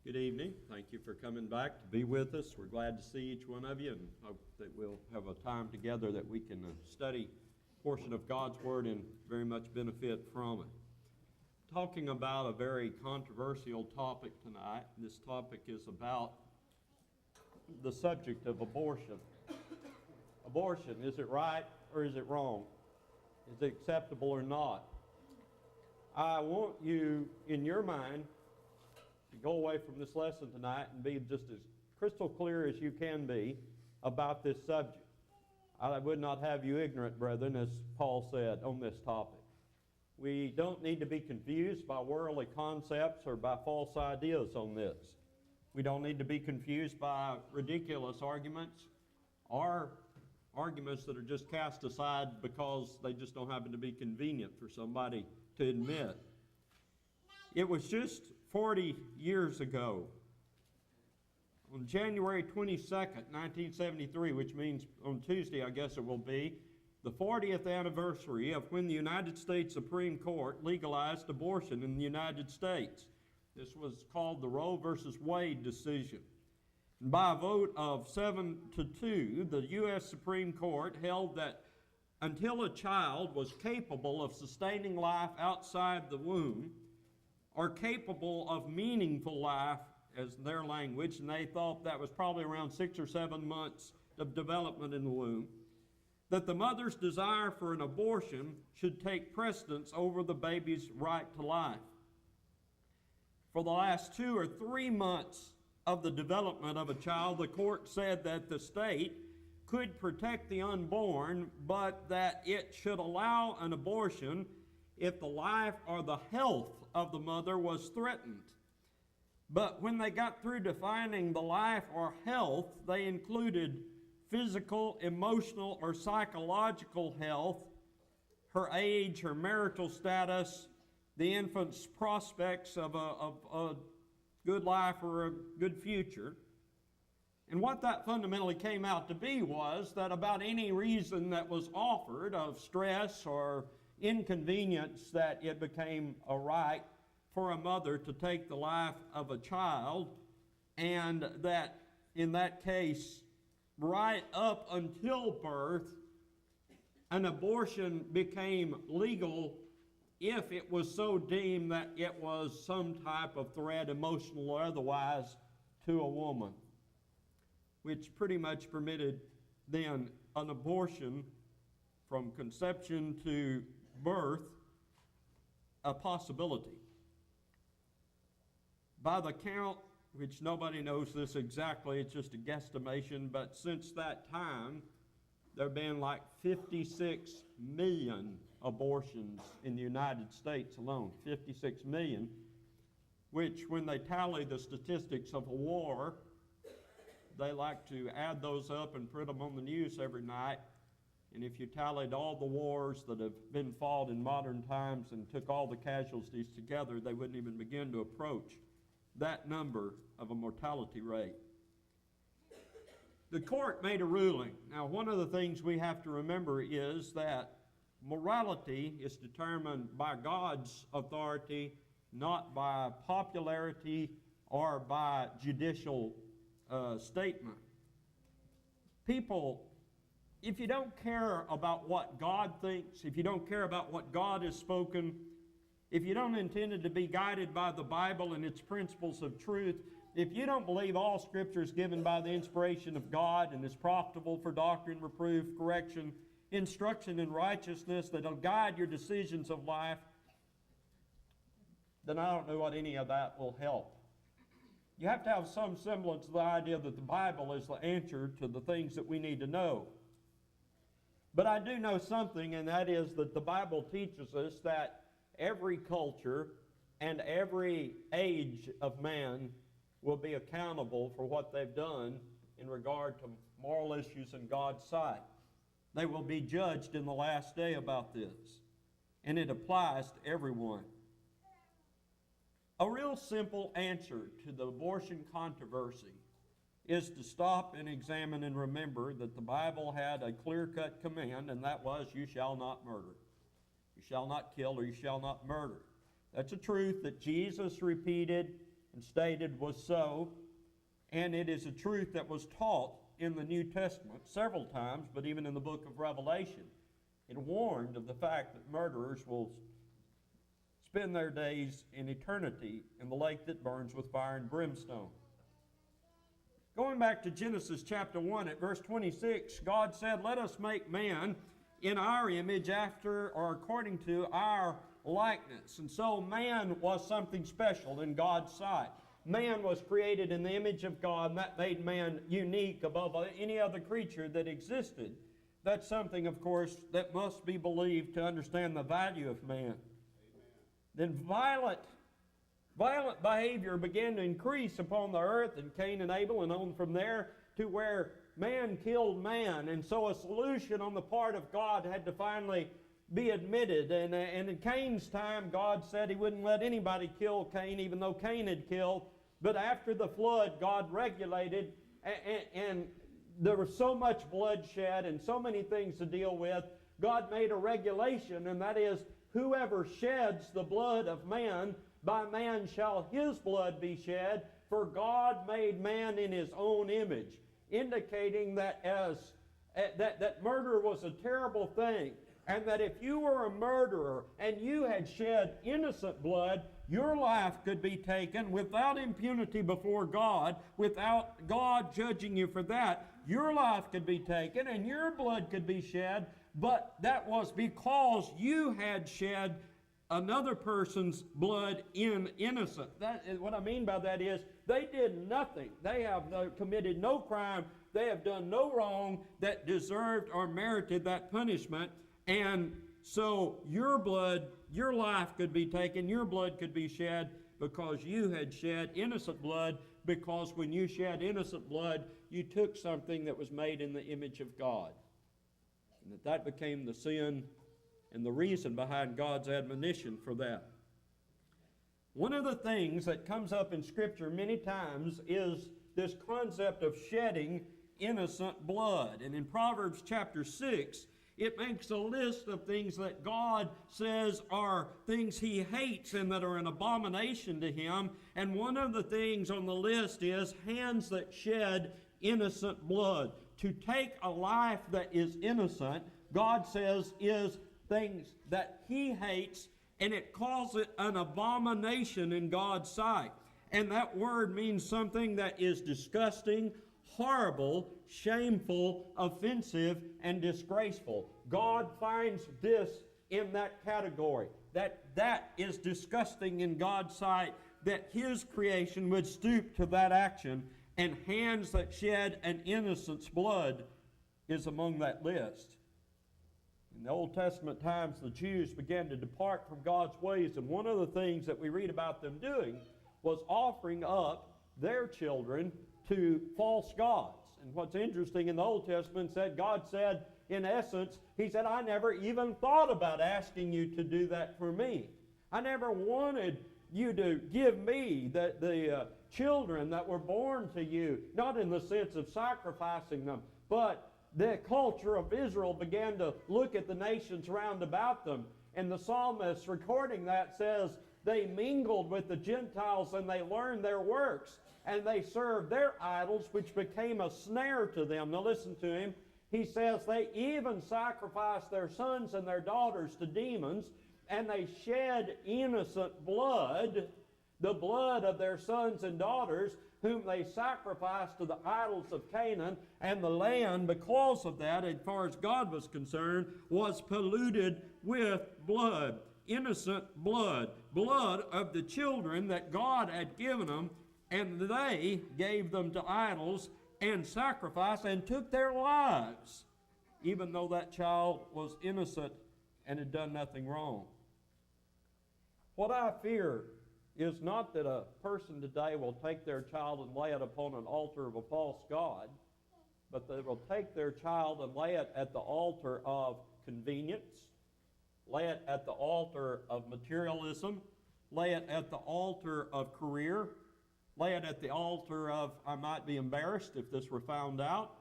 Good evening. Thank you for coming back to be with us. We're glad to see each one of you and hope that we'll have a time together that we can study a portion of God's Word and very much benefit from it. Talking about a very controversial topic tonight. This topic is about the subject of abortion. Abortion, is it right or is it wrong? Is it acceptable or not? I want you, in your mind, to go away from this lesson tonight and be just as crystal clear as you can be about this subject. I would not have you ignorant, brethren, as Paul said on this topic. We don't need to be confused by worldly concepts or by false ideas on this. We don't need to be confused by ridiculous arguments or arguments that are just cast aside because they just don't happen to be convenient for somebody to admit. It was just 40 years ago, on January 22nd, 1973, which means on Tuesday, I guess it will be, the 40th anniversary of when the United States Supreme Court legalized abortion in the United States. This was called the Roe versus Wade decision. And by a vote of 7-2, the U.S. Supreme Court held that until a child was capable of sustaining life outside the womb, or capable of meaningful life, as their language, and they thought that was probably around 6 or 7 months of development in the womb, that the mother's desire for an abortion should take precedence over the baby's right to life. For the last 2 or 3 months of the development of a child, the court said that the state could protect the unborn, but that it should allow an abortion if the life or the health of the mother was threatened. But when they got through defining the life or health, they included physical, emotional, or psychological health, her age, her marital status, the infant's prospects of a good life or a good future. And what that fundamentally came out to be was that about any reason that was offered of stress or inconvenience, that it became a right for a mother to take the life of a child, and that in that case, right up until birth, an abortion became legal if it was so deemed that it was some type of threat, emotional or otherwise, to a woman, which pretty much permitted then an abortion from conception to birth a possibility. By the count, which nobody knows this exactly, it's just a guesstimation, but since that time, there have been like 56 million abortions in the United States alone. 56 million, which when they tally the statistics of a war, they like to add those up and put them on the news every night. And if you tallied all the wars that have been fought in modern times and took all the casualties together, they wouldn't even begin to approach that number of a mortality rate. The court made a ruling. Now, one of the things we have to remember is that morality is determined by God's authority, not by popularity or by judicial statement. People, if you don't care about what God thinks, if you don't care about what God has spoken, if you don't intend to be guided by the Bible and its principles of truth, if you don't believe all Scripture is given by the inspiration of God and is profitable for doctrine, reproof, correction, instruction in righteousness, that'll guide your decisions of life, then I don't know what any of that will help. You have to have some semblance of the idea that the Bible is the answer to the things that we need to know. But I do know something, and that is that the Bible teaches us that every culture and every age of man will be accountable for what they've done in regard to moral issues in God's sight. They will be judged in the last day about this, and it applies to everyone. A real simple answer to the abortion controversy is to stop and examine and remember that the Bible had a clear-cut command, and that was, you shall not murder. You shall not kill, or you shall not murder. That's a truth that Jesus repeated and stated was so, and it is a truth that was taught in the New Testament several times, but even in the book of Revelation. It warned of the fact that murderers will spend their days in eternity in the lake that burns with fire and brimstone. Going back to Genesis chapter 1 at verse 26, God said, "Let us make man in our image after or according to our likeness." And so man was something special in God's sight. Man was created in the image of God, and that made man unique above any other creature that existed. That's something, of course, that must be believed to understand the value of man. Then violent behavior began to increase upon the earth in Cain and Abel, and on from there to where man killed man. And so a solution on the part of God had to finally be admitted. And in Cain's time, God said he wouldn't let anybody kill Cain, even though Cain had killed. But after the flood, God regulated, and there was so much bloodshed and so many things to deal with. God made a regulation, and that is, whoever sheds the blood of man, by man shall his blood be shed, for God made man in his own image, indicating that that murder was a terrible thing, and that if you were a murderer and you had shed innocent blood, your life could be taken without impunity before God, without God judging you for that. Your life could be taken and your blood could be shed, but that was because you had shed another person's blood in innocent. What I mean by that is they did nothing. They have committed no crime. They have done no wrong that deserved or merited that punishment. And so your blood, your life could be taken, your blood could be shed because you had shed innocent blood, because when you shed innocent blood, you took something that was made in the image of God. And that became the sin and the reason behind God's admonition for that. One of the things that comes up in Scripture many times is this concept of shedding innocent blood. And in Proverbs chapter 6, it makes a list of things that God says are things He hates and that are an abomination to Him. And one of the things on the list is hands that shed innocent blood. To take a life that is innocent, God says, is things that He hates, and it calls it an abomination in God's sight. And that word means something that is disgusting, horrible, shameful, offensive, and disgraceful. God finds this in that category. That is disgusting in God's sight, that His creation would stoop to that action, and hands that shed an innocent's blood is among that list. In the Old Testament times, the Jews began to depart from God's ways, and one of the things that we read about them doing was offering up their children to false gods. And what's interesting in the Old Testament said, God said, in essence, He said, I never even thought about asking you to do that for me. I never wanted you to give me the children that were born to you, not in the sense of sacrificing them, but the culture of Israel began to look at the nations round about them. And the psalmist recording that says, they mingled with the Gentiles and they learned their works, and they served their idols, which became a snare to them. Now listen to him. He says they even sacrificed their sons and their daughters to demons, and they shed innocent blood, the blood of their sons and daughters, whom they sacrificed to the idols of Canaan. And the land, because of that, as far as God was concerned, was polluted with blood, innocent blood, blood of the children that God had given them, and they gave them to idols and sacrificed and took their lives, even though that child was innocent and had done nothing wrong. What I fear is not that a person today will take their child and lay it upon an altar of a false god, but they will take their child and lay it at the altar of convenience, lay it at the altar of materialism, lay it at the altar of career, lay it at the altar of, I might be embarrassed if this were found out,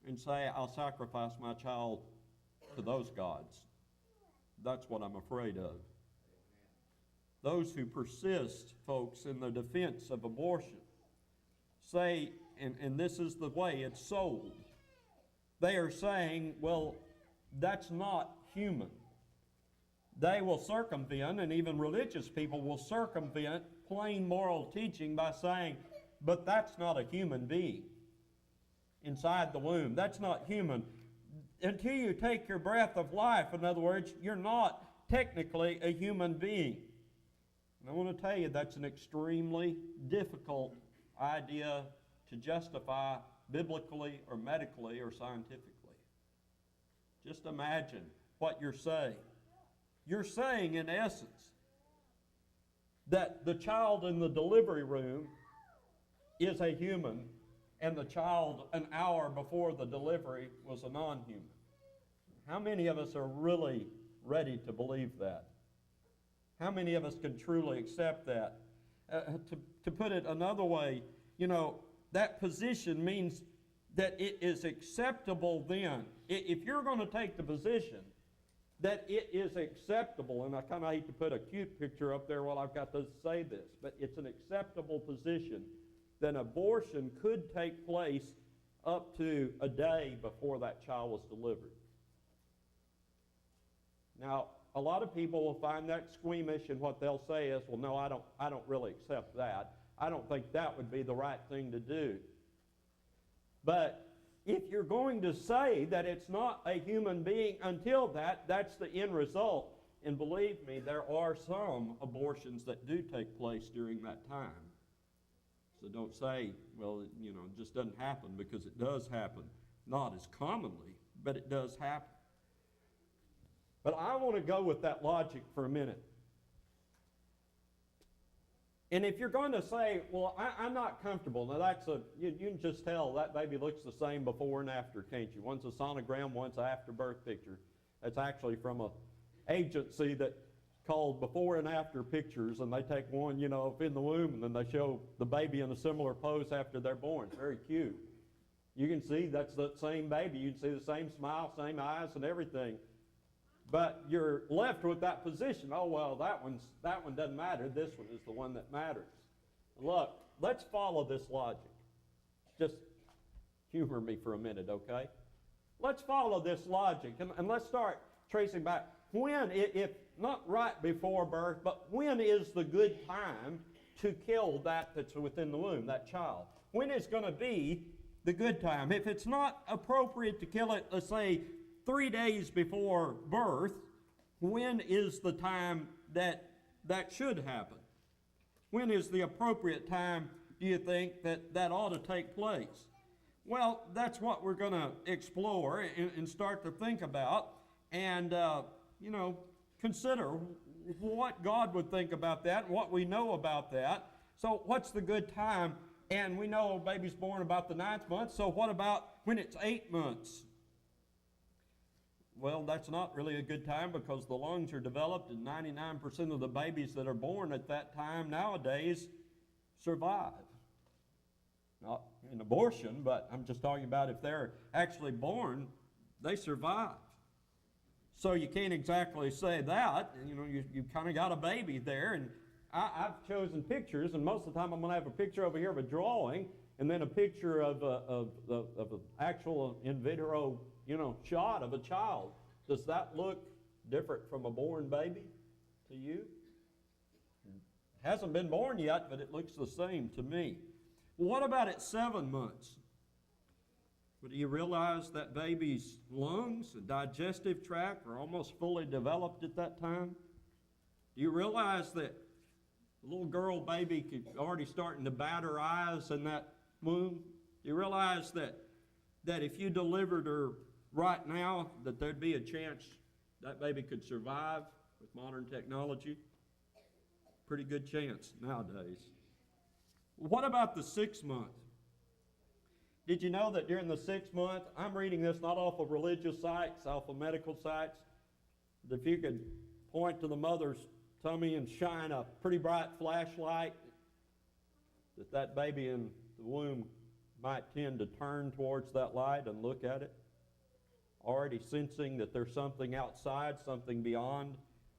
and say, I'll sacrifice my child to those gods. That's what I'm afraid of. those who persist, folks, in the defense of abortion, say, and this is the way it's sold, they are saying, well, that's not human. They will circumvent, and even religious people will circumvent plain moral teaching by saying, but that's not a human being inside the womb. That's not human. Until you take your breath of life, in other words, you're not technically a human being. And I want to tell you that's an extremely difficult idea to justify biblically or medically or scientifically. Just imagine what you're saying. You're saying, in essence, that the child in the delivery room is a human, and the child an hour before the delivery was a non-human. How many of us are really ready to believe that? How many of us can truly accept that? To put it another way, that position means that it is acceptable then. If you're going to take the position that it is acceptable, and I kind of hate to put a cute picture up there while I've got to say this, but it's an acceptable position, then abortion could take place up to a day before that child was delivered. Now, a lot of people will find that squeamish, and what they'll say is, well, no, I don't really accept that. I don't think that would be the right thing to do. But if you're going to say that it's not a human being until that's the end result. And believe me, there are some abortions that do take place during that time. So don't say, well, it just doesn't happen, because it does happen. Not as commonly, but it does happen. But I want to go with that logic for a minute. And if you're going to say, well, I'm not comfortable, now you can just tell that baby looks the same before and after, can't you? One's a sonogram, one's an after-birth picture. That's actually from an agency that called Before and After Pictures, and they take one, in the womb, and then they show the baby in a similar pose after they're born. It's very cute. You can see that's the same baby. You can see the same smile, same eyes, and everything. But you're left with that position. Oh, well, that one doesn't matter. This one is the one that matters. Look, let's follow this logic. Just humor me for a minute, okay? Let's follow this logic, and let's start tracing back. When, if not right before birth, but when is the good time to kill that's within the womb, that child? When is going to be the good time? If it's not appropriate to kill it, let's say, 3 days before birth, when is the time that should happen? When is the appropriate time, do you think, that ought to take place? Well, that's what we're going to explore and start to think about and, consider what God would think about that and what we know about that. So what's the good time? And we know a baby's born about the 9th month, so what about when it's 8 months? Well, that's not really a good time, because the lungs are developed, and 99% of the babies that are born at that time nowadays survive. Not in abortion, but I'm just talking about if they're actually born, they survive. So you can't exactly say that. You've kind of got a baby there, and I've chosen pictures, and most of the time I'm going to have a picture over here of a drawing, and then a picture of an actual in vitro shot of a child. Does that look different from a born baby to you? It hasn't been born yet, but it looks the same to me. Well, what about at 7 months? Well, do you realize that baby's lungs and digestive tract are almost fully developed at that time? Do you realize that the little girl baby could already starting to bat her eyes in that womb? Do you realize that if you delivered her right now, that there'd be a chance that baby could survive with modern technology? Pretty good chance nowadays. What about the 6th month? Did you know that during the 6th month, I'm reading this not off of religious sites, off of medical sites, that if you could point to the mother's tummy and shine a pretty bright flashlight, that baby in the womb might tend to turn towards that light and look at it, already sensing that there's something outside, something beyond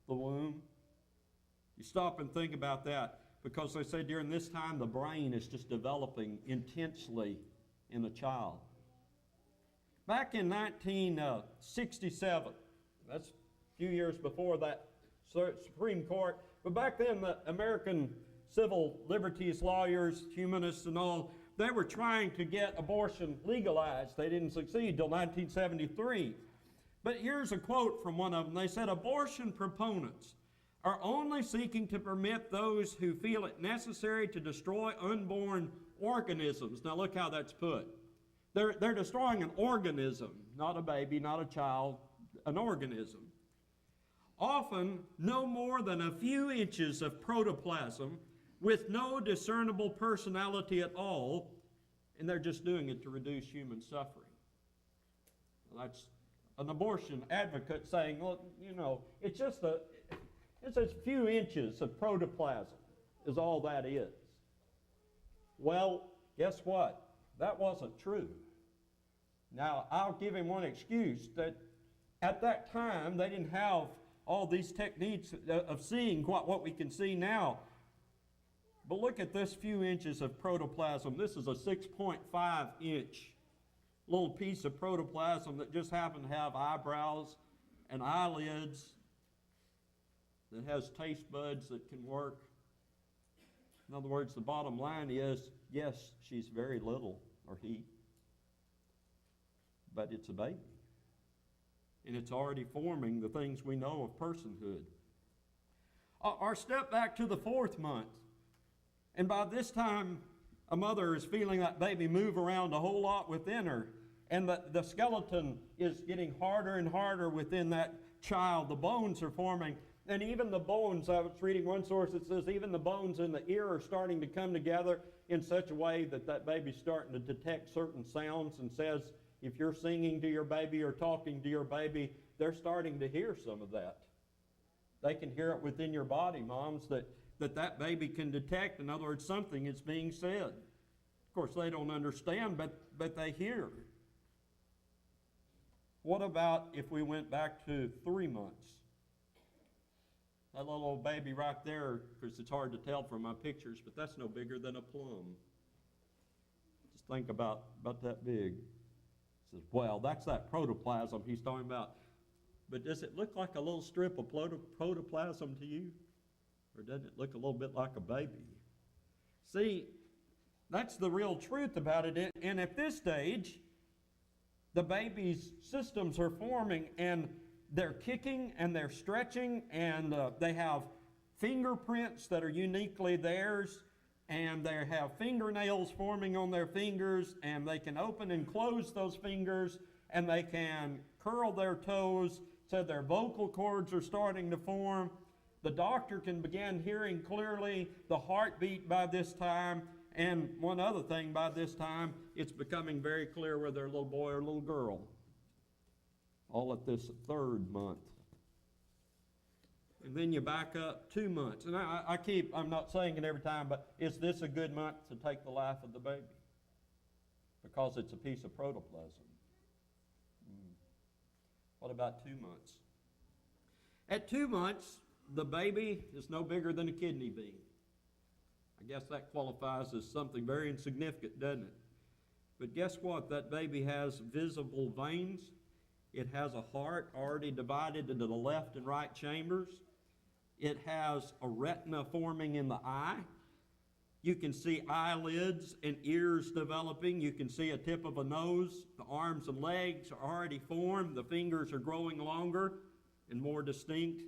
the womb. You stop and think about that, because they say during this time the brain is just developing intensely in a child. Back in 1967, that's a few years before that Supreme Court, but back then the American civil liberties lawyers, humanists and all, they were trying to get abortion legalized. They didn't succeed until 1973. But here's a quote from one of them. They said, "Abortion proponents are only seeking to permit those who feel it necessary to destroy unborn organisms." Now look how that's put. They're destroying an organism, not a baby, not a child, an organism. "Often no more than a few inches of protoplasm with no discernible personality at all, and they're just doing it to reduce human suffering." Well, that's an abortion advocate saying, well, you know, it's just a few inches of protoplasm is all that is. Well, guess what? That wasn't true. Now, I'll give him one excuse, that at that time they didn't have all these techniques of seeing what we can see now. But look at this few inches of protoplasm. This is a 6.5 inch little piece of protoplasm that just happened to have eyebrows and eyelids, that has taste buds that can work. In other words, the bottom line is, yes, she's very little, or he, but it's a baby. And it's already forming the things we know of personhood. Our step back to the 4th month, and by this time, a mother is feeling that baby move around a whole lot within her, and the skeleton is getting harder and harder within that child. The bones are forming, and even the bones, I was reading one source that says even the bones in the ear are starting to come together in such a way that that baby's starting to detect certain sounds, and says if you're singing to your baby or talking to your baby, they're starting to hear some of that. They can hear it within your body, moms, that baby can detect. In other words, something is being said. Of course, they don't understand, but they hear. What about if we went back to 3 months? That little old baby right there, because it's hard to tell from my pictures, but that's no bigger than a plum. Just think about that big. He says, well, that's that protoplasm he's talking about. But does it look like a little strip of protoplasm to you? Or doesn't it look a little bit like a baby? See, that's the real truth about it. And at this stage, the baby's systems are forming, and they're kicking and they're stretching, and they have fingerprints that are uniquely theirs, and they have fingernails forming on their fingers, and they can open and close those fingers, and they can curl their toes, so their vocal cords are starting to form. The doctor can begin hearing clearly the heartbeat by this time. And one other thing, by this time, it's becoming very clear whether they're a little boy or a little girl. All at this 3rd month. And then you back up 2 months. And I'm not saying it every time, but is this a good month to take the life of the baby? Because it's a piece of protoplasm. What about 2 months? At 2 months, the baby is no bigger than a kidney bean. I guess that qualifies as something very insignificant, doesn't it? But guess what? That baby has visible veins. It has a heart already divided into the left and right chambers. It has a retina forming in the eye. You can see eyelids and ears developing. You can see a tip of a nose. The arms and legs are already formed. The fingers are growing longer and more distinct.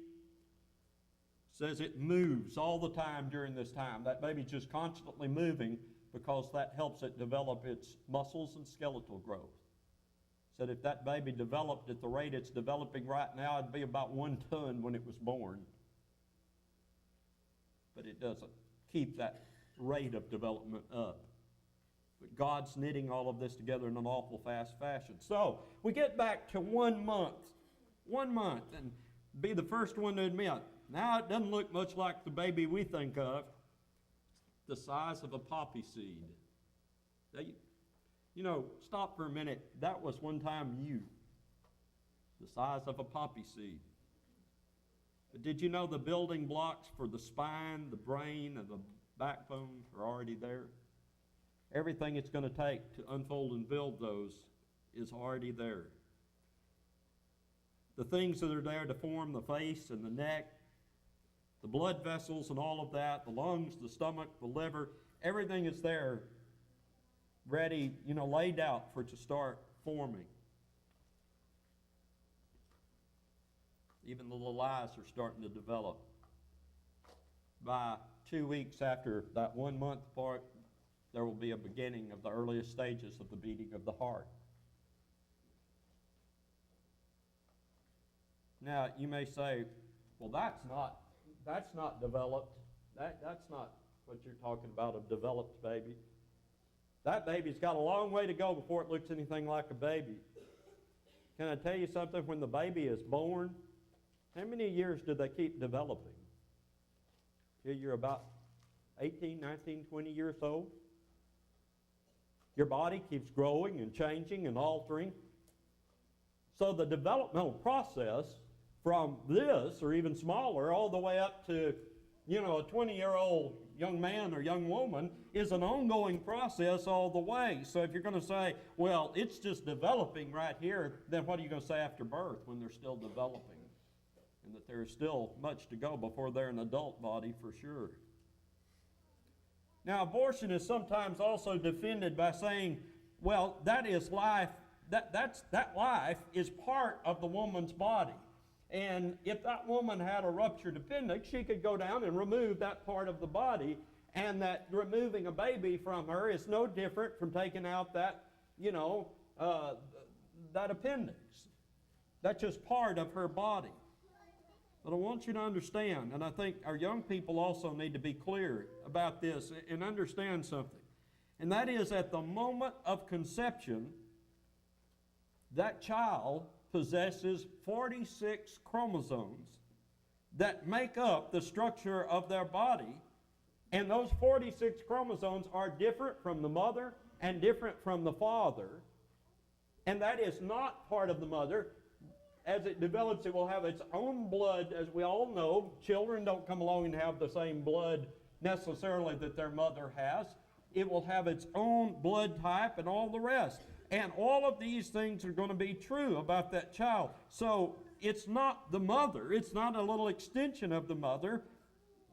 Says it moves all the time during this time. That baby's just constantly moving because that helps it develop its muscles and skeletal growth. Said if that baby developed at the rate it's developing right now, it'd be about 1 ton when it was born. But it doesn't keep that rate of development up. But God's knitting all of this together in an awful fast fashion. So we get back to 1 month. 1 month, and be the first one to admit, now it doesn't look much like the baby we think of. The size of a poppy seed. Now, you know, stop for a minute. That was one time you. The size of a poppy seed. But did you know the building blocks for the spine, the brain, and the backbone are already there? Everything it's going to take to unfold and build those is already there. The things that are there to form the face and the neck, the blood vessels and all of that, the lungs, the stomach, the liver, everything is there ready, laid out for it to start forming. Even the little eyes are starting to develop. By 2 weeks after that 1 month part, there will be a beginning of the earliest stages of the beating of the heart. Now, you may say, well, that's not developed. That's not what you're talking about, a developed baby. That baby's got a long way to go before it looks anything like a baby. Can I tell you something? When the baby is born, how many years do they keep developing? Till you're about 18, 19, 20 years old? Your body keeps growing and changing and altering. So the developmental process from this, or even smaller, all the way up to, a 20-year-old young man or young woman, is an ongoing process all the way. So if you're going to say, well, it's just developing right here, then what are you going to say after birth when they're still developing? And that there's still much to go before they're an adult body for sure. Now, abortion is sometimes also defended by saying, well, that is life. That life is part of the woman's body. And if that woman had a ruptured appendix, she could go down and remove that part of the body, and that removing a baby from her is no different from taking out that, that appendix. That's just part of her body. But I want you to understand, and I think our young people also need to be clear about this and understand something. And that is, at the moment of conception, that child possesses 46 chromosomes that make up the structure of their body. And those 46 chromosomes are different from the mother and different from the father. And that is not part of the mother. As it develops, it will have its own blood. As we all know, children don't come along and have the same blood necessarily that their mother has. It will have its own blood type and all the rest. And all of these things are going to be true about that child. So it's not the mother. It's not a little extension of the mother.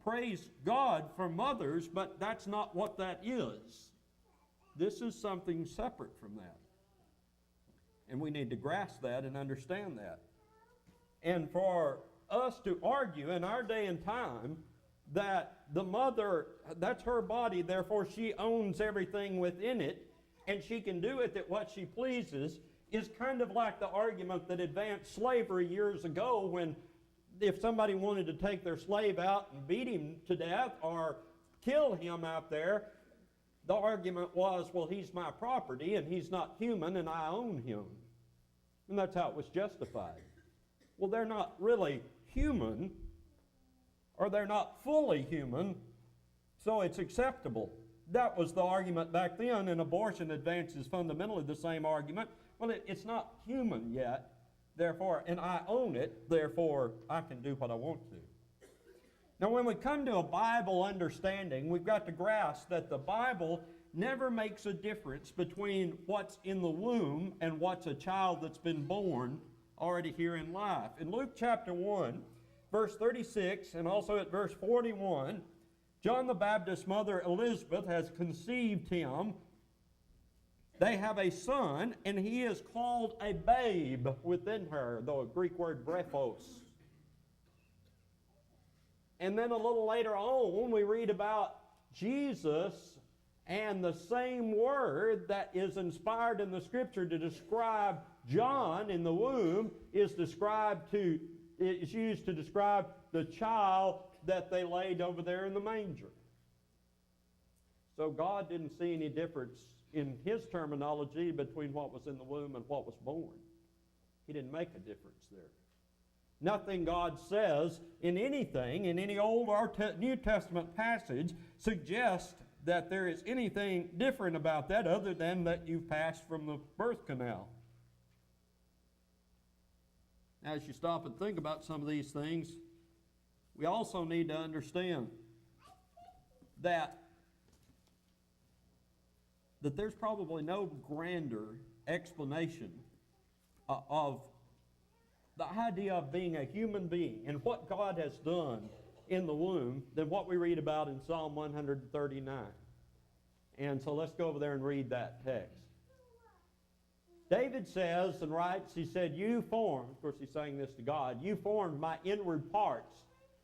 Praise God for mothers, but that's not what that is. This is something separate from that. And we need to grasp that and understand that. And for us to argue in our day and time that the mother, that's her body, therefore she owns everything within it, and she can do with it what she pleases, is kind of like the argument that advanced slavery years ago, when if somebody wanted to take their slave out and beat him to death or kill him out there, the argument was, well, he's my property and he's not human and I own him. And that's how it was justified. Well, they're not really human, or they're not fully human, so it's acceptable. That was the argument back then, and abortion advances fundamentally the same argument. Well, it's not human yet, therefore, and I own it, therefore I can do what I want to. Now, when we come to a Bible understanding, we've got to grasp that the Bible never makes a difference between what's in the womb and what's a child that's been born already here in life. In Luke chapter 1, verse 36, and also at verse 41, John the Baptist's mother Elizabeth has conceived him. They have a son, and he is called a babe within her, the Greek word brephos. And then a little later on, we read about Jesus, and the same word that is inspired in the Scripture to describe John in the womb is used to describe the child that they laid over there in the manger. So God didn't see any difference in his terminology between what was in the womb and what was born. He didn't make a difference there. Nothing God says in anything, in any Old or New Testament passage, suggests that there is anything different about that other than that you've passed from the birth canal. Now, as you stop and think about some of these things, we also need to understand that there's probably no grander explanation of the idea of being a human being and what God has done in the womb than what we read about in Psalm 139. And so let's go over there and read that text. David says and writes, he said, you formed, of course he's saying this to God, you formed my inward parts.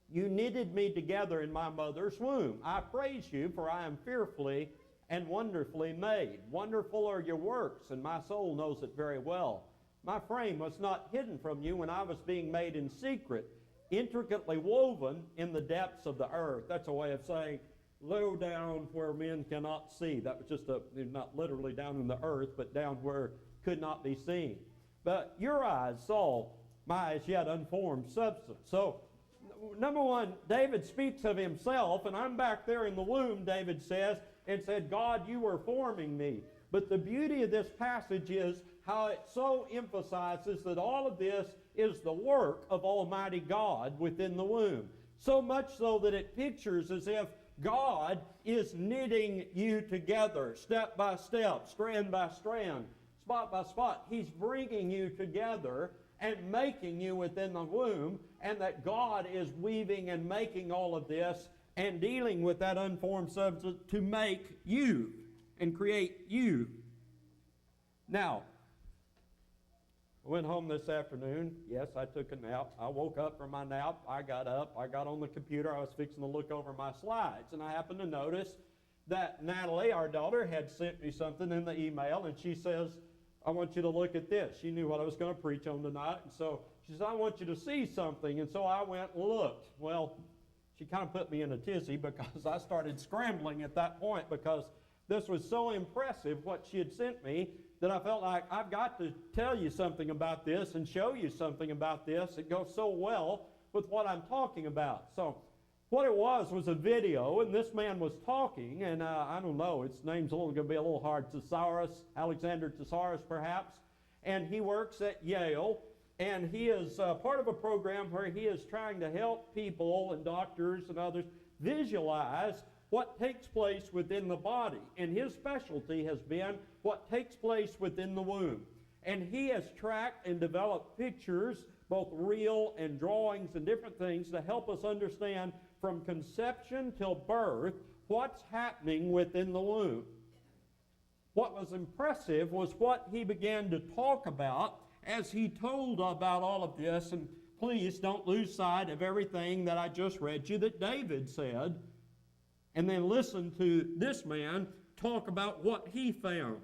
You knitted me together in my mother's womb. I praise you, for I am fearfully and wonderfully made. Wonderful are your works, and my soul knows it very well. My frame was not hidden from you when I was being made in secret, intricately woven in the depths of the earth. That's a way of saying low down where men cannot see. That was just not literally down in the earth, but down where could not be seen. But your eyes saw my as yet unformed substance. So, number one, David speaks of himself, and I'm back there in the womb, David says, and said, God, you were forming me. But the beauty of this passage is how it so emphasizes that all of this is the work of Almighty God within the womb. So much so that it pictures as if God is knitting you together, step by step, strand by strand, spot by spot. He's bringing you together and making you within the womb, and that God is weaving and making all of this and dealing with that unformed substance to make you and create you. Now, I went home this afternoon. Yes, I took a nap. I woke up from my nap. I got up. I got on the computer. I was fixing to look over my slides, and I happened to notice that Natalie, our daughter, had sent me something in the email, and she says, I want you to look at this. She knew what I was going to preach on tonight, and so she said, I want you to see something. And so I went and looked. Well, she kind of put me in a tizzy because I started scrambling at that point because this was so impressive, what she had sent me, that I felt like I've got to tell you something about this and show you something about this. It goes so well with what I'm talking about. So what it was a video, and this man was talking, and I don't know, its name's only going to be a little hard, Thesaurus, Alexander Thesaurus perhaps, and he works at Yale, and he is part of a program where he is trying to help people and doctors and others visualize what takes place within the body, and his specialty has been what takes place within the womb. And he has tracked and developed pictures, both real and drawings and different things, to help us understand from conception till birth what's happening within the womb. What was impressive was what he began to talk about as he told about all of this, and please don't lose sight of everything that I just read you that David said, and then listen to this man talk about what he found.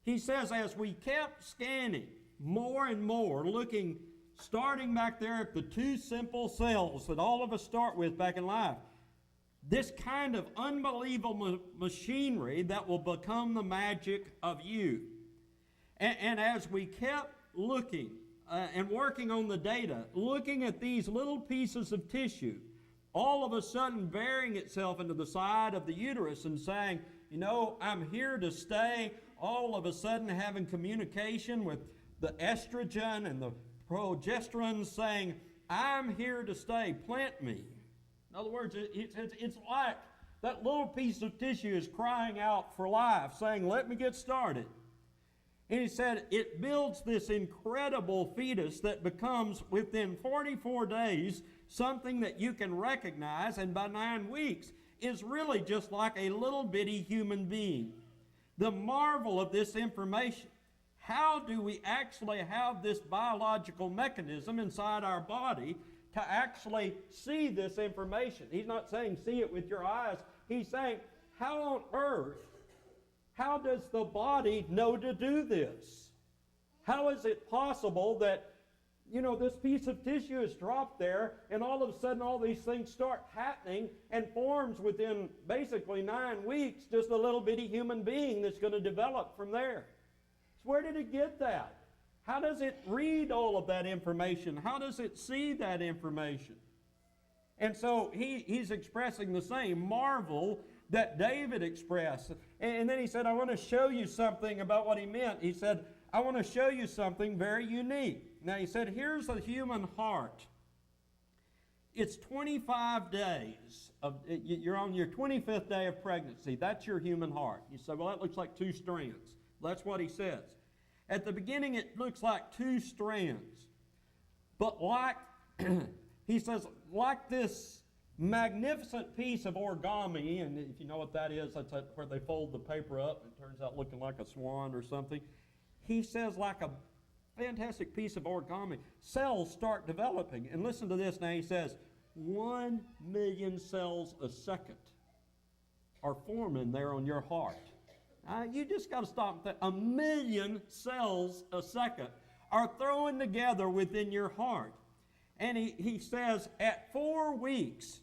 He says, as we kept scanning more and more, looking, starting back there at the two simple cells that all of us start with back in life, this kind of unbelievable machinery that will become the magic of you. And as we kept looking and working on the data, looking at these little pieces of tissue, all of a sudden bearing itself into the side of the uterus and saying, you know, I'm here to stay, all of a sudden having communication with the estrogen and the progesterone saying, I'm here to stay, plant me. In other words, it's like that little piece of tissue is crying out for life, saying, let me get started. And he said it builds this incredible fetus that becomes, within 44 days, something that you can recognize, and by 9 weeks is really just like a little bitty human being. The marvel of this information, how do we actually have this biological mechanism inside our body to actually see this information? He's not saying see it with your eyes. He's saying, how on earth, how does the body know to do this? How is it possible that, you know, this piece of tissue is dropped there and all of a sudden all these things start happening and forms within basically 9 weeks just a little bitty human being that's going to develop from there? So where did it get that? How does it read all of that information? How does it see that information? And so he's expressing the same marvel that David expressed. And then he said, I want to show you something about what he meant. He said, I want to show you something very unique. Now he said, here's the human heart. It's 25 days. You're on your 25th day of pregnancy. That's your human heart. You say, well, that looks like 2 strands. That's what he says. At the beginning, it looks like 2 strands. But like, he says, like this magnificent piece of origami, and if you know what that is, that's where they fold the paper up and it turns out looking like a swan or something. He says, like a fantastic piece of origami, cells start developing. And listen to this now. He says, 1 million cells a second are forming there on your heart. You just got to stop and think. 1 million cells a second are throwing together within your heart. And he says at 4 weeks,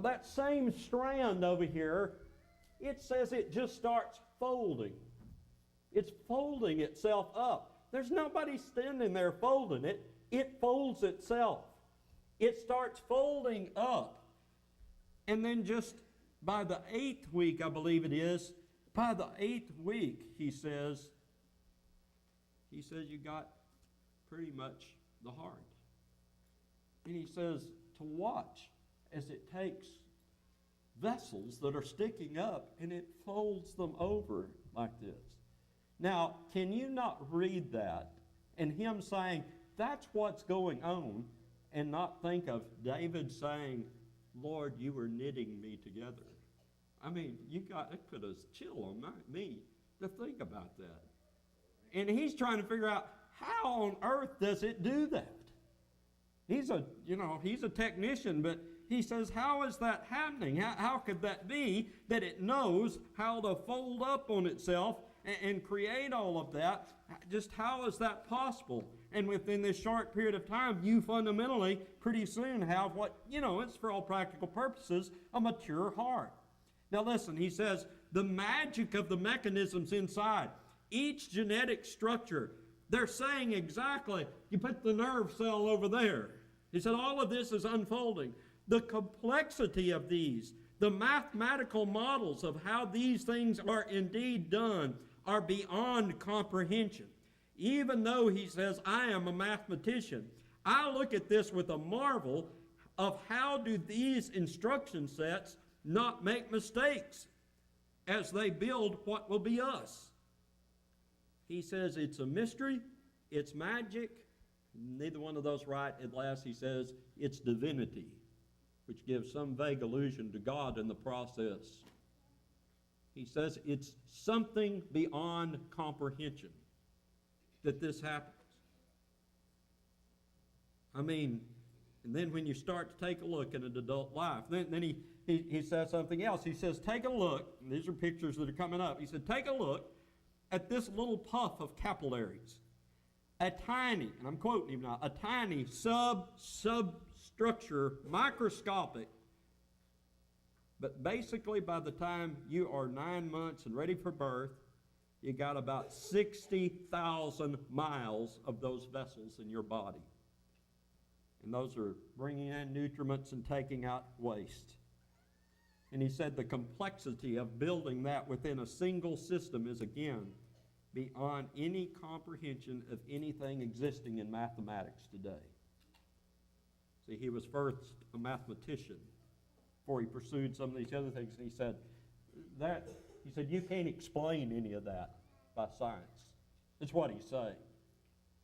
that same strand over here, it says it just starts folding. It's folding itself up. There's nobody standing there folding it. It folds itself. It starts folding up. And then just by the 8th week, I believe it is, by the 8th week, he says you got pretty much the heart. And he says to watch as it takes vessels that are sticking up and it folds them over like this. Now, can you not read that and him saying, that's what's going on, and not think of David saying, Lord, you were knitting me together? I mean, it put a chill on me to think about that. And he's trying to figure out, how on earth does it do that? He's a technician, but he says, how is that happening? How could that be that it knows how to fold up on itself and create all of that? Just how is that possible? And within this short period of time, you fundamentally pretty soon have what, it's for all practical purposes, a mature heart. Now listen, he says, the magic of the mechanisms inside, each genetic structure, they're saying exactly, you put the nerve cell over there. He said all of this is unfolding. The complexity of these, the mathematical models of how these things are indeed done are beyond comprehension. Even though he says, I am a mathematician, I look at this with a marvel of how do these instruction sets not make mistakes as they build what will be us. He says it's a mystery, it's magic. Neither one of those right. At last he says it's divinity, which gives some vague allusion to God in the process. He says it's something beyond comprehension that this happens. I mean, and then when you start to take a look at an adult life, then he says something else. He says, take a look, and these are pictures that are coming up. He said, take a look at this little puff of capillaries. A tiny, and I'm quoting him now, a tiny substructure, microscopic, but basically by the time you are 9 months and ready for birth, you got about 60,000 miles of those vessels in your body. And those are bringing in nutriments and taking out waste. And he said the complexity of building that within a single system is, again, beyond any comprehension of anything existing in mathematics today. See, he was first a mathematician before he pursued some of these other things. And he said, you can't explain any of that by science. That's what he's saying.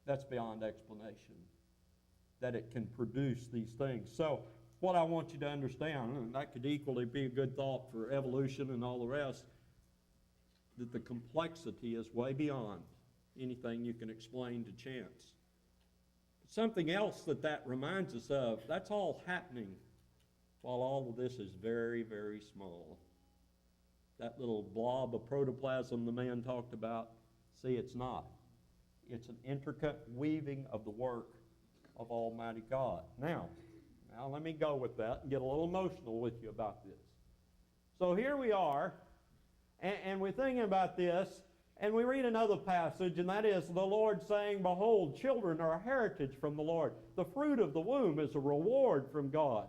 That's beyond explanation, that it can produce these things. So what I want you to understand, and that could equally be a good thought for evolution and all the rest, that the complexity is way beyond anything you can explain to chance. Something else that reminds us of, that's all happening while all of this is very, very small. That little blob of protoplasm the man talked about, see, it's not. It's an intricate weaving of the work of Almighty God. Now let me go with that and get a little emotional with you about this. So here we are, and we're thinking about this, and we read another passage, and that is the Lord saying, behold, children are a heritage from the Lord. The fruit of the womb is a reward from God.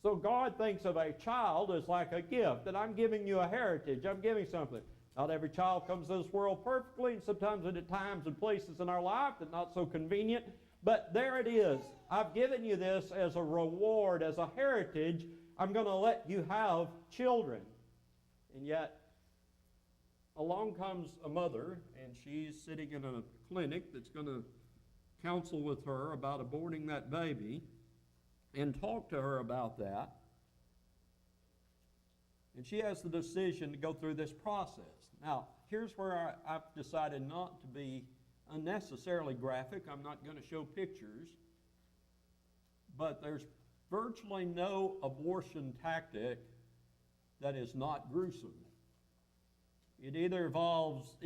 So God thinks of a child as like a gift, that I'm giving you a heritage, I'm giving something. Not every child comes to this world perfectly, and sometimes at times and places in our life that not so convenient. But there it is. I've given you this as a reward, as a heritage. I'm going to let you have children. And yet, along comes a mother, and she's sitting in a clinic that's going to counsel with her about aborting that baby and talk to her about that. And she has the decision to go through this process. Now, here's where I've decided not to be unnecessarily graphic. I'm not going to show pictures. But there's virtually no abortion tactic that is not gruesome. It either involves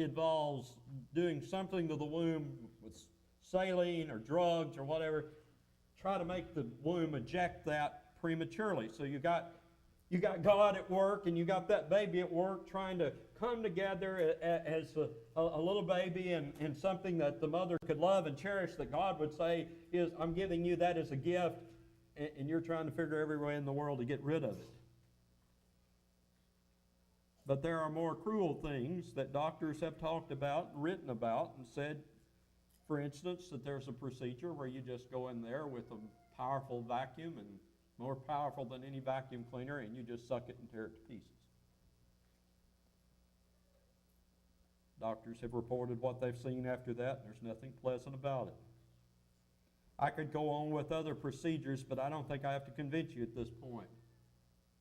doing something to the womb with saline or drugs or whatever, try to make the womb eject that prematurely. So you got God at work, and you got that baby at work trying to come together as a little baby and something that the mother could love and cherish, that God would say is, I'm giving you that as a gift, and you're trying to figure every way in the world to get rid of it. But there are more cruel things that doctors have talked about, written about, and said, for instance, that there's a procedure where you just go in there with a powerful vacuum, and more powerful than any vacuum cleaner, and you just suck it and tear it to pieces. Doctors have reported what they've seen after that, and there's nothing pleasant about it. I could go on with other procedures, but I don't think I have to convince you at this point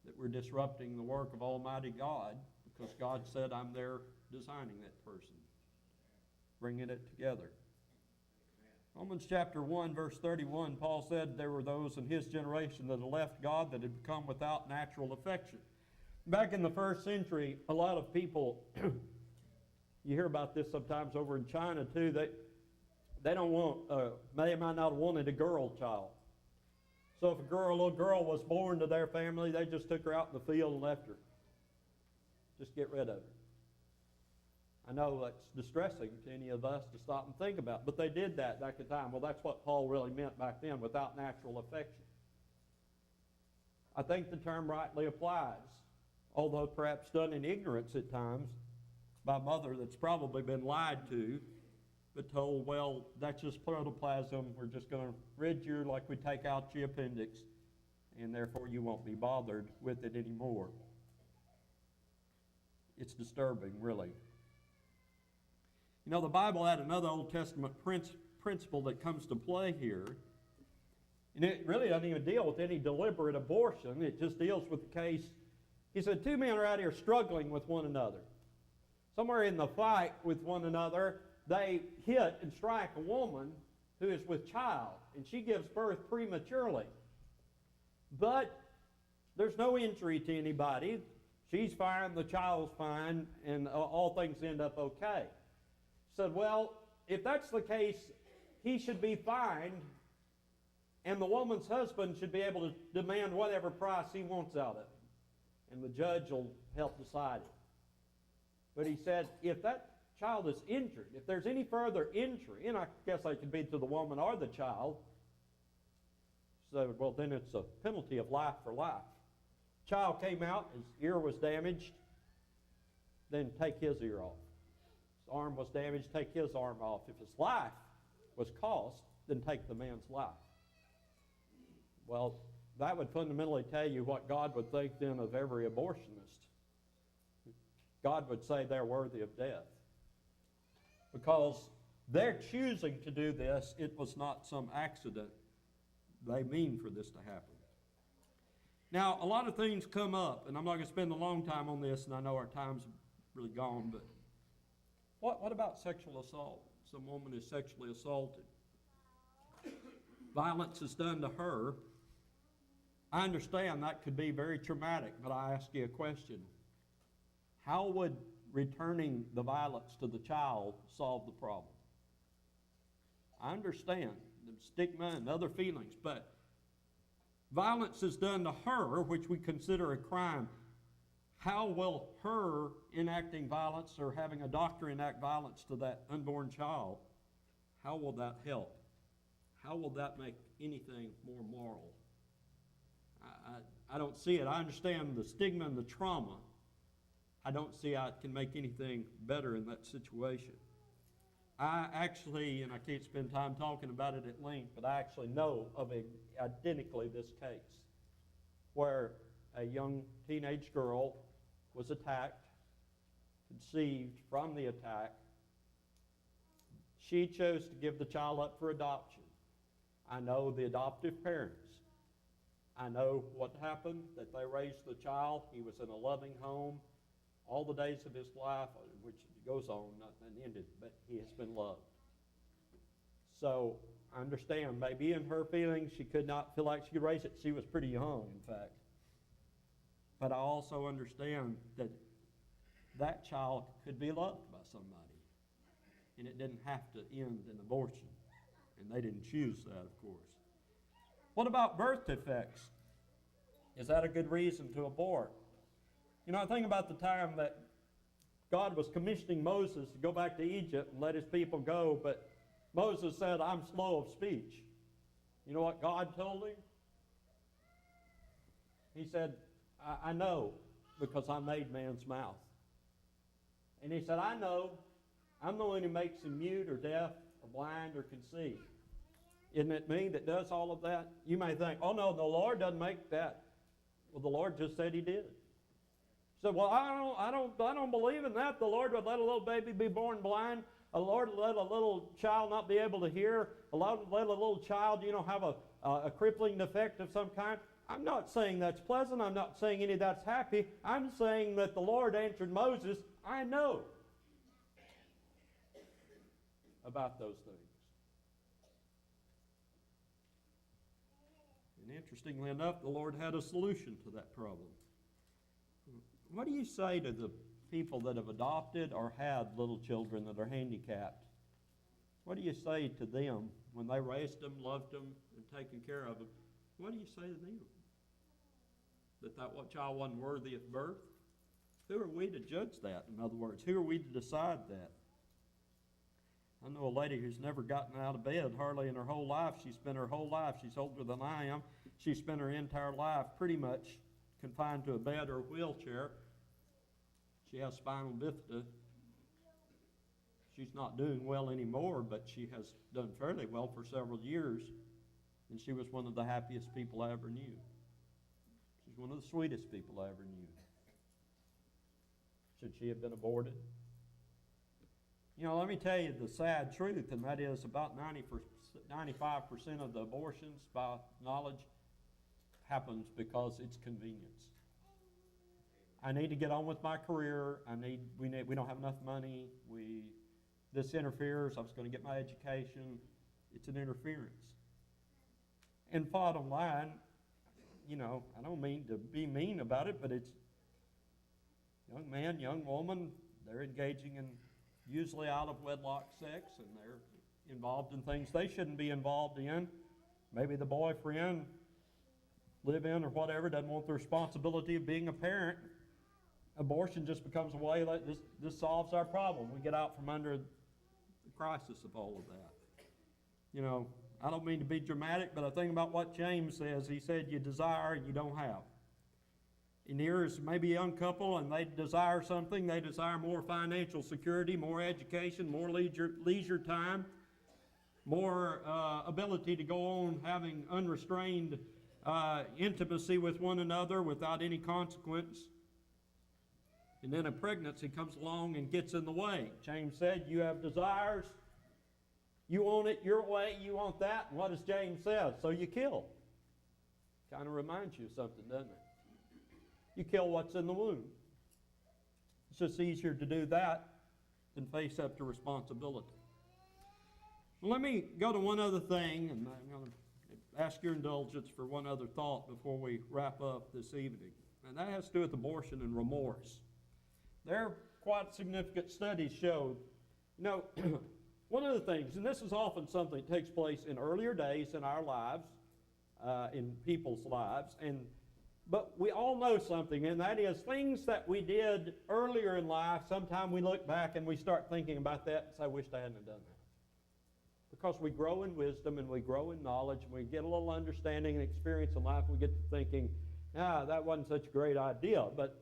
that we're disrupting the work of Almighty God, because God said, I'm there designing that person, bringing it together. Romans chapter 1, verse 31, Paul said there were those in his generation that had left God, that had become without natural affection. Back in the first century, a lot of people, you hear about this sometimes over in China too, they don't want, they might not have wanted a girl child. So if a little girl was born to their family, they just took her out in the field and left her. Just get rid of her. I know that's distressing to any of us to stop and think about, but they did that back in time. Well, that's what Paul really meant back then, without natural affection. I think the term rightly applies, although perhaps done in ignorance at times by a mother that's probably been lied to, but told, well, that's just protoplasm. We're just going to rid you like we take out your appendix, and therefore you won't be bothered with it anymore. It's disturbing, really. You know, the Bible had another Old Testament principle that comes to play here. And it really doesn't even deal with any deliberate abortion. It just deals with the case. He said, two men are out here struggling with one another. Somewhere in the fight with one another, they hit and strike a woman who is with child, and she gives birth prematurely. But there's no injury to anybody. She's fine, the child's fine, and all things end up okay. Said, well, if that's the case, he should be fined, and the woman's husband should be able to demand whatever price he wants out of it, and the judge will help decide it. But he said, if that child is injured, if there's any further injury, and I guess it could be to the woman or the child, so, well, then it's a penalty of life for life. Child came out, his ear was damaged, then take his ear off. His arm was damaged, take his arm off. If his life was cost, then take the man's life. Well, that would fundamentally tell you what God would think then of every abortionist. God would say they're worthy of death. Because they're choosing to do this, it was not some accident. They mean for this to happen. Now, a lot of things come up, and I'm not going to spend a long time on this, and I know our time's really gone, but what about sexual assault? Some woman is sexually assaulted. Violence is done to her. I understand that could be very traumatic, but I ask you a question. How would returning the violence to the child solve the problem? I understand the stigma and other feelings, but violence is done to her, which we consider a crime. How will her enacting violence or having a doctor enact violence to that unborn child, how will that help? How will that make anything more moral? I don't see it. I understand the stigma and the trauma, I don't see how it can make anything better in that situation. I actually, and I can't spend time talking about it at length, but I actually know of identically this case where a young teenage girl was attacked, conceived from the attack. She chose to give the child up for adoption. I know the adoptive parents. I know what happened, that they raised the child. He was in a loving home all the days of his life, which goes on, nothing ended, but he has been loved. So I understand, maybe in her feelings, she could not feel like she could raise it. She was pretty young, in fact. But I also understand that that child could be loved by somebody. And it didn't have to end in abortion. And they didn't choose that, of course. What about birth defects? Is that a good reason to abort? You know, I think about the time that God was commissioning Moses to go back to Egypt and let his people go, but Moses said, I'm slow of speech. You know what God told him? He said, I know, because I made man's mouth. And he said, I know, I'm the one who makes him mute or deaf or blind or can see. Isn't it me that does all of that? You may think, oh no, the Lord doesn't make that. Well, the Lord just said he did. He said, well, I don't believe in that. The Lord would let a little baby be born blind. The Lord would let a little child not be able to hear. The Lord would let a little child, have a crippling defect of some kind. I'm not saying that's pleasant. I'm not saying any of that's happy. I'm saying that the Lord answered Moses, I know about those things. And interestingly enough, the Lord had a solution to that problem. What do you say to the people that have adopted or had little children that are handicapped? What do you say to them when they raised them, loved them, and taken care of them? What do you say to them? That child wasn't worthy of birth? Who are we to judge that, in other words? Who are we to decide that? I know a lady who's never gotten out of bed hardly in her whole life. She spent her whole life, she's older than I am, she spent her entire life pretty much confined to a bed or a wheelchair. She has spinal bifida. She's not doing well anymore, but she has done fairly well for several years, and she was one of the happiest people I ever knew. She's one of the sweetest people I ever knew. Should she have been aborted? Let me tell you the sad truth, and that is about 95% of the abortions, by knowledge, happens because it's convenience. I need to get on with my career. We don't have enough money. This interferes. I was going to get my education. It's an interference. And bottom line, I don't mean to be mean about it, but it's young man, young woman, they're engaging in usually out of wedlock sex, and they're involved in things they shouldn't be involved in. Maybe the boyfriend, live-in or whatever, doesn't want the responsibility of being a parent. Abortion just becomes a way that this solves our problem. We get out from under the crisis of all of that. I don't mean to be dramatic, but I think about what James says. He said, you desire and you don't have. And here's maybe a young couple, and they desire something. They desire more financial security, more education, more leisure time, more ability to go on having unrestrained intimacy with one another without any consequence. And then a pregnancy comes along and gets in the way. James said, you have desires. You want it your way, you want that. And what does James say? So you kill. Kind of reminds you of something, doesn't it? You kill what's in the womb. It's just easier to do that than face up to responsibility. Well, let me go to one other thing, and I'm going to ask your indulgence for one other thought before we wrap up this evening. And that has to do with abortion and remorse. There are quite significant studies show, one of the things, and this is often something that takes place in earlier days in our lives, in people's lives, but we all know something, and that is things that we did earlier in life, sometime we look back and we start thinking about that and say, I wish I hadn't done that. Because we grow in wisdom and we grow in knowledge and we get a little understanding and experience in life, we get to thinking, that wasn't such a great idea. But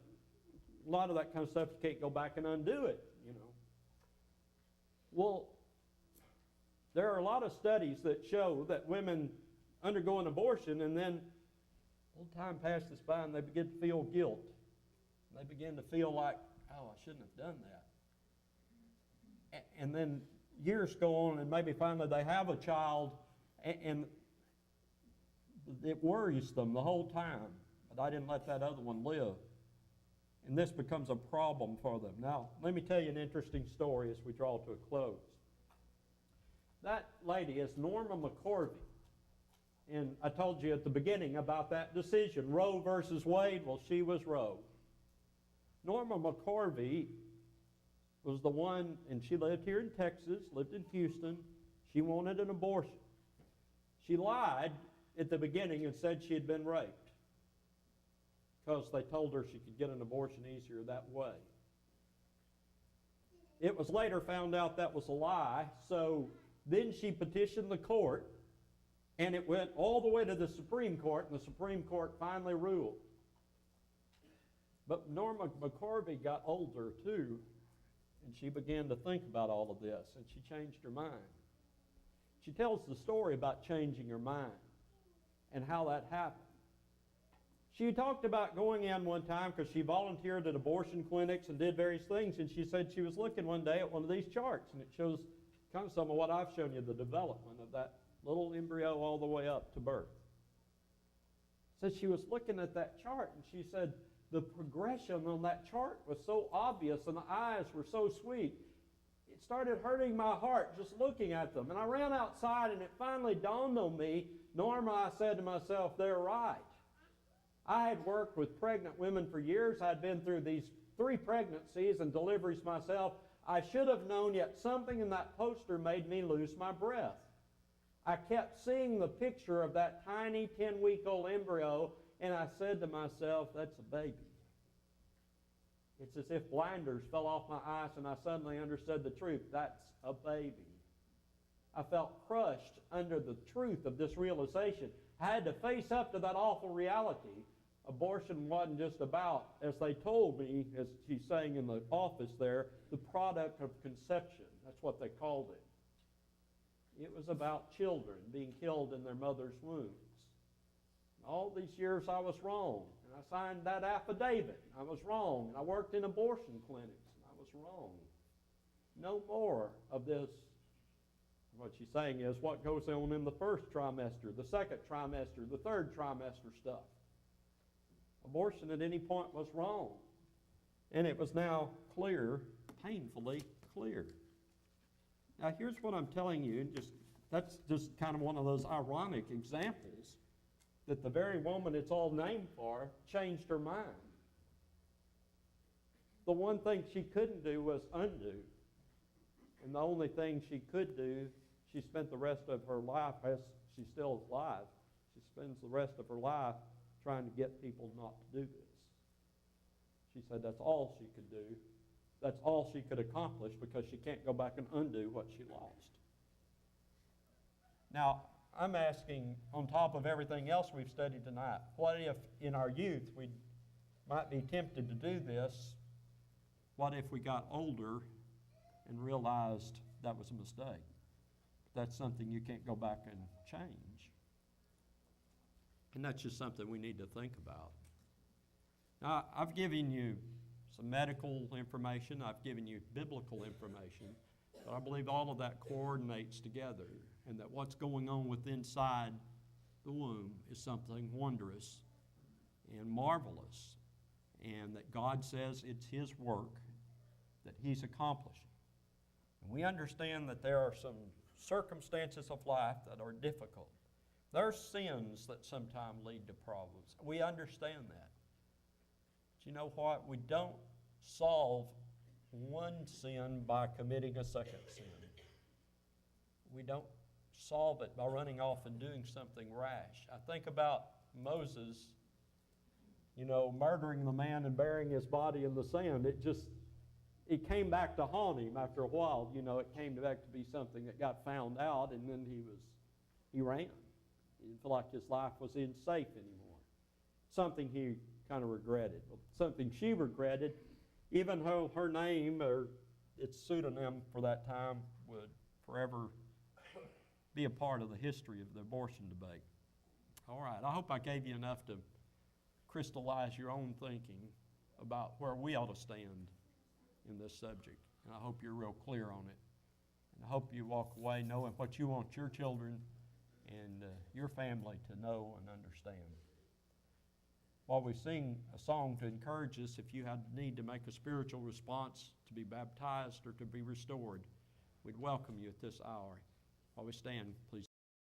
a lot of that kind of stuff, you can't go back and undo it, you know. Well, there are a lot of studies that show that women undergo an abortion and then a little time passes by and they begin to feel guilt. They begin to feel like, oh, I shouldn't have done that. And then years go on and maybe finally they have a child and it worries them the whole time. But I didn't let that other one live. And this becomes a problem for them. Now, let me tell you an interesting story as we draw to a close. That lady is Norma McCorvey. And I told you at the beginning about that decision, Roe versus Wade. Well, she was Roe. Norma McCorvey was the one, and she lived here in Texas, lived in Houston. She wanted an abortion. She lied at the beginning and said she had been raped because they told her she could get an abortion easier that way. It was later found out that was a lie, so then she petitioned the court, and it went all the way to the Supreme Court, and the Supreme Court finally ruled. But Norma McCorvey got older too, and she began to think about all of this, and she changed her mind. She tells the story about changing her mind and how that happened. She talked about going in one time because she volunteered at abortion clinics and did various things, and she said she was looking one day at one of these charts, and it shows kind of some of what I've shown you, the development of that little embryo all the way up to birth. So she was looking at that chart, and she said the progression on that chart was so obvious, and the eyes were so sweet. It started hurting my heart just looking at them. And I ran outside, and it finally dawned on me, Norma, I said to myself, they're right. I had worked with pregnant women for years. I'd been through these 3 pregnancies and deliveries myself. I should have known, yet something in that poster made me lose my breath. I kept seeing the picture of that tiny 10-week-old embryo, and I said to myself, that's a baby. It's as if blinders fell off my eyes and I suddenly understood the truth. That's a baby. I felt crushed under the truth of this realization. I had to face up to that awful reality. Abortion wasn't just about, as they told me, as she's saying in the office there, the product of conception. That's what they called it. It was about children being killed in their mother's wombs. All these years I was wrong. And I signed that affidavit. I was wrong. And I worked in abortion clinics. And I was wrong. No more of this. What she's saying is what goes on in the first trimester, the second trimester, the third trimester stuff. Abortion at any point was wrong. And it was now clear, painfully clear. Now here's what I'm telling you, that's just kind of one of those ironic examples that the very woman it's all named for changed her mind. The one thing she couldn't do was undo. And the only thing she could do, she spent the rest of her life, as she's still alive, she spends the rest of her life trying to get people not to do this. She said that's all she could do. That's all she could accomplish because she can't go back and undo what she lost. Now, I'm asking, on top of everything else we've studied tonight, what if in our youth we might be tempted to do this? What if we got older and realized that was a mistake? That's something you can't go back and change. And that's just something we need to think about. Now, I've given you some medical information. I've given you biblical information. But I believe all of that coordinates together, and that what's going on within inside the womb is something wondrous and marvelous, and that God says it's His work that He's accomplishing. And we understand that there are some circumstances of life that are difficult. There are sins that sometimes lead to problems. We understand that. But you know what? We don't solve one sin by committing a second sin. We don't solve it by running off and doing something rash. I think about Moses, murdering the man and burying his body in the sand. It came back to haunt him after a while. It came back to be something that got found out, and then he ran. He didn't feel like his life was unsafe anymore. Something he kind of regretted. Something she regretted even though her name or its pseudonym for that time would forever be a part of the history of the abortion debate. All right, I hope I gave you enough to crystallize your own thinking about where we ought to stand in this subject. And I hope you're real clear on it. And I hope you walk away knowing what you want your children and your family to know and understand. While we sing a song to encourage us, if you had need to make a spiritual response to be baptized or to be restored, we'd welcome you at this hour. While we stand, please.